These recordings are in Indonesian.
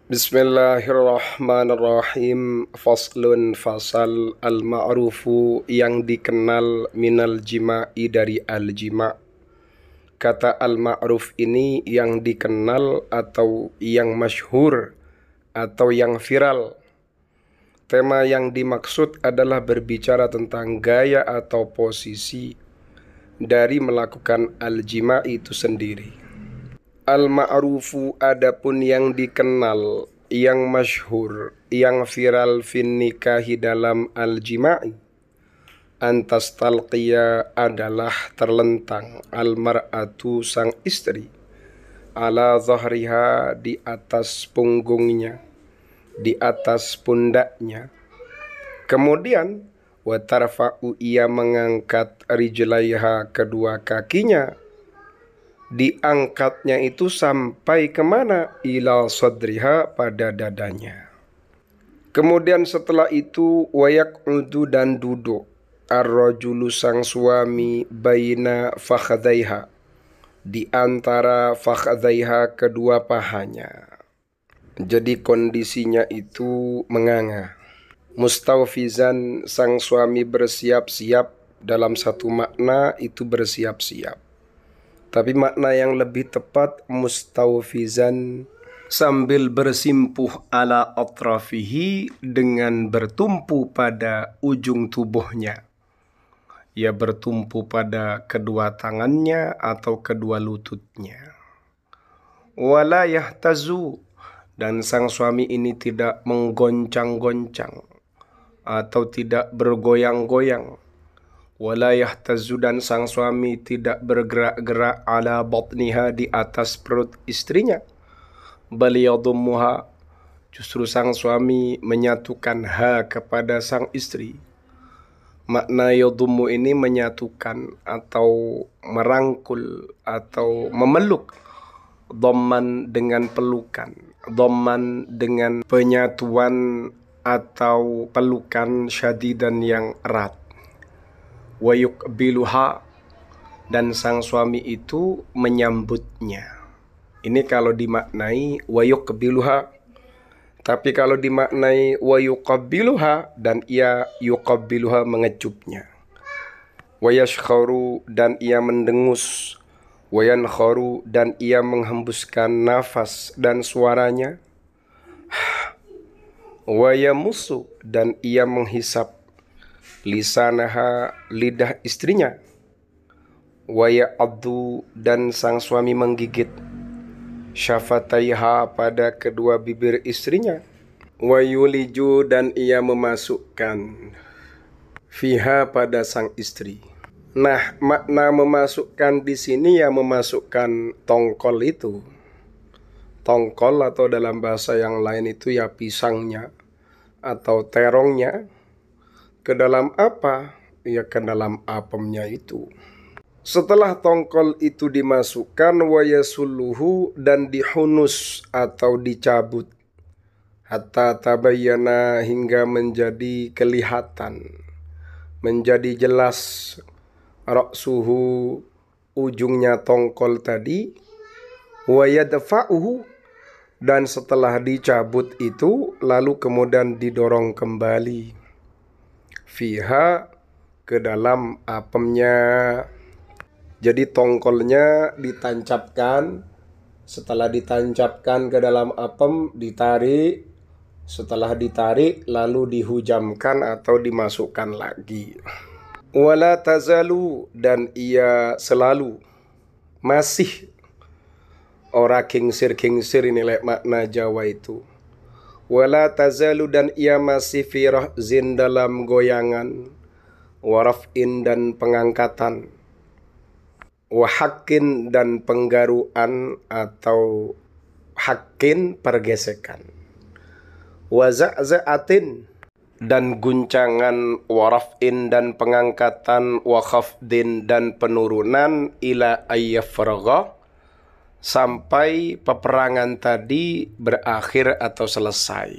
Bismillahirrahmanirrahim. Faslun fasal al-ma'rufu yang dikenal minal jima'i dari al-jima'. Kata al-ma'ruf ini yang dikenal atau yang masyhur atau yang viral. Tema yang dimaksud adalah berbicara tentang gaya atau posisi dari melakukan al-jima' itu sendiri. Al-ma'rufu adapun yang dikenal, yang masyhur, yang viral fin nikahi dalam al-jima'i. Antas talqiya adalah terlentang al-mar'atu sang istri ala zahriha di atas punggungnya, di atas pundaknya. Kemudian wa tarfa'u ia mengangkat rijlaiha kedua kakinya, diangkatnya itu sampai kemana? Ila sadriha pada dadanya. Kemudian setelah itu wayaq'udu dan duduk ar-rajulu sang suami baina fakhadaiha di antara fakhadaiha kedua pahanya. Jadi kondisinya itu menganga. Mustawfizan sang suami bersiap-siap, dalam satu makna itu bersiap-siap. Tapi makna yang lebih tepat mustawfizan sambil bersimpuh ala atrafihi dengan bertumpu pada ujung tubuhnya. Ia bertumpu pada kedua tangannya atau kedua lututnya. Wala yahtazu dan sang suami ini tidak menggoncang-goncang atau tidak bergoyang-goyang. Wala yahtazu dan sang suami tidak bergerak-gerak ala batniha di atas perut istrinya. Bal yadummuha, justru sang suami menyatukan ha kepada sang istri. Makna yadummu ini menyatukan atau merangkul atau memeluk. Dhamman dengan pelukan, dhamman dengan penyatuan atau pelukan syadidan yang erat. Wa yuqbiluha dan sang suami itu menyambutnya. Ini kalau dimaknai wa yuqbiluha. Tapi kalau dimaknai wa yuqabbiluha dan ia yuqabbiluha mengecupnya. Wa yashkharu dan ia mendengus. Wa yankharu dan ia menghembuskan nafas dan suaranya. Wa yamussu dan ia menghisap lisanaha lidah istrinya. Wa ya'addu dan sang suami menggigit syafataiha pada kedua bibir istrinya. Wa yuliju dan ia memasukkan fiha pada sang istri. Nah, makna memasukkan di sini ya memasukkan tongkol itu. Tongkol atau dalam bahasa yang lain itu ya pisangnya atau terongnya. Ke dalam apa? Ya ke dalam apemnya itu. Setelah tongkol itu dimasukkan wayasuluhu dan dihunus atau dicabut. Hatta tabayyana hingga menjadi kelihatan. Menjadi jelas ra'suhu ujungnya tongkol tadi. Wayadfa'uhu dan setelah dicabut itu lalu kemudian didorong kembali. Fiha ke dalam apemnya. Jadi tongkolnya ditancapkan. Setelah ditancapkan ke dalam apem ditarik. Setelah ditarik lalu dihujamkan atau dimasukkan lagi. Wala tazalu dan ia selalu masih ora kingsir ini makna Jawa itu. Wala tazalu dan ia masih fi rahzin dalam goyangan, waraf'in dan pengangkatan, wahakin dan penggaruan atau hakin pergesekan, waza'za'atin dan guncangan, waraf'in dan pengangkatan, wakhafdin dan penurunan, ila ayyafragha sampai peperangan tadi berakhir atau selesai.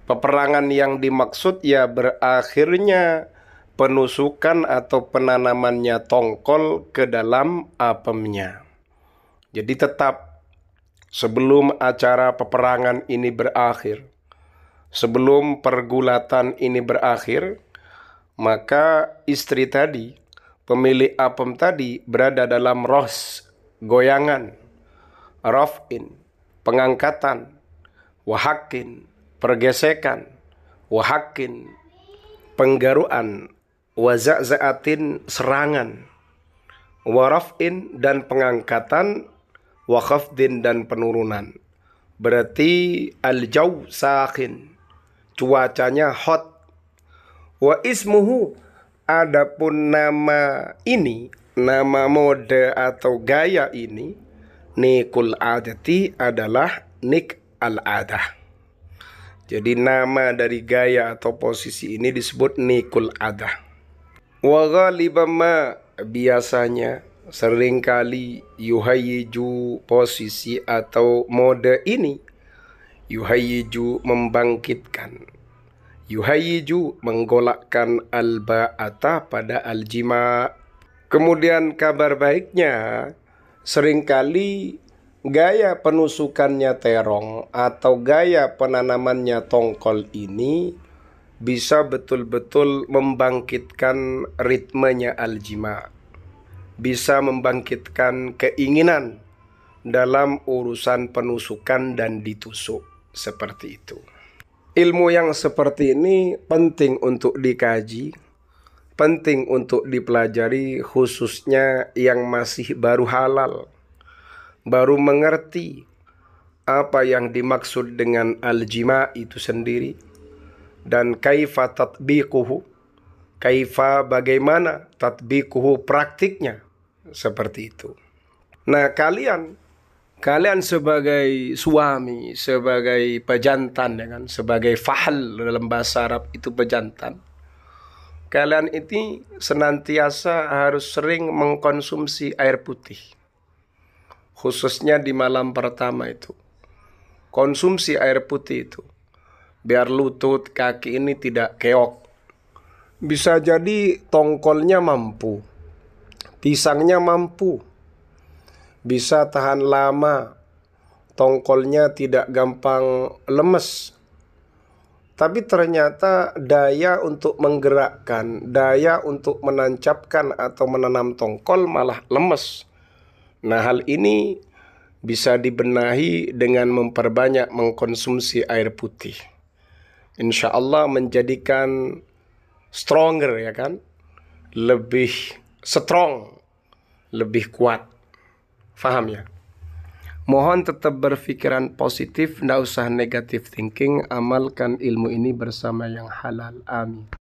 Peperangan yang dimaksud ya berakhirnya penusukan atau penanamannya tongkol ke dalam apemnya. Jadi tetap sebelum acara peperangan ini berakhir, sebelum pergulatan ini berakhir, maka istri tadi, pemilik apem tadi, berada dalam ros, goyangan, raf'in, pengangkatan, wahakin, pergesekan, wahakin, penggaruan, waza'za'atin, serangan, waraf'in, dan pengangkatan, wakhafdin, dan penurunan. Berarti al-jaw sakhin, cuacanya hot. Wa ismuhu, adapun nama ini, nama mode atau gaya ini, nikul adati, adalah nik al-adah. Jadi nama dari gaya atau posisi ini disebut nikul adah. Wa ghaliban ma, biasanya, seringkali, yuhayyiju, posisi atau mode ini, yuhayyiju, membangkitkan, yuhayyiju, menggolakkan al-ba'ata, pada al-jima'. Kemudian kabar baiknya, seringkali gaya penusukannya terong atau gaya penanamannya tongkol ini bisa betul-betul membangkitkan ritmenya al-jima', bisa membangkitkan keinginan dalam urusan penusukan dan ditusuk, seperti itu. Ilmu yang seperti ini penting untuk dikaji, penting untuk dipelajari, khususnya yang masih baru halal, baru mengerti apa yang dimaksud dengan al-jima' itu sendiri, dan kaifa tatbiquhu, kaifa, bagaimana, tatbiquhu, praktiknya, seperti itu. Nah, kalian sebagai suami, sebagai pejantan, ya kan, sebagai fahal, dalam bahasa Arab itu pejantan, kalian ini senantiasa harus sering mengkonsumsi air putih. Khususnya di malam pertama itu, konsumsi air putih itu, biar lutut, kaki ini tidak keok. Bisa jadi tongkolnya mampu, pisangnya mampu, bisa tahan lama, tongkolnya tidak gampang lemes. Tapi ternyata daya untuk menggerakkan, daya untuk menancapkan atau menanam tongkol malah lemes. Nah, hal ini bisa dibenahi dengan memperbanyak mengkonsumsi air putih. Insya Allah menjadikan stronger, ya kan? Lebih strong, lebih kuat. Faham ya? Mohon tetap berpikiran positif, tidak usah negative thinking. Amalkan ilmu ini bersama yang halal. Amin.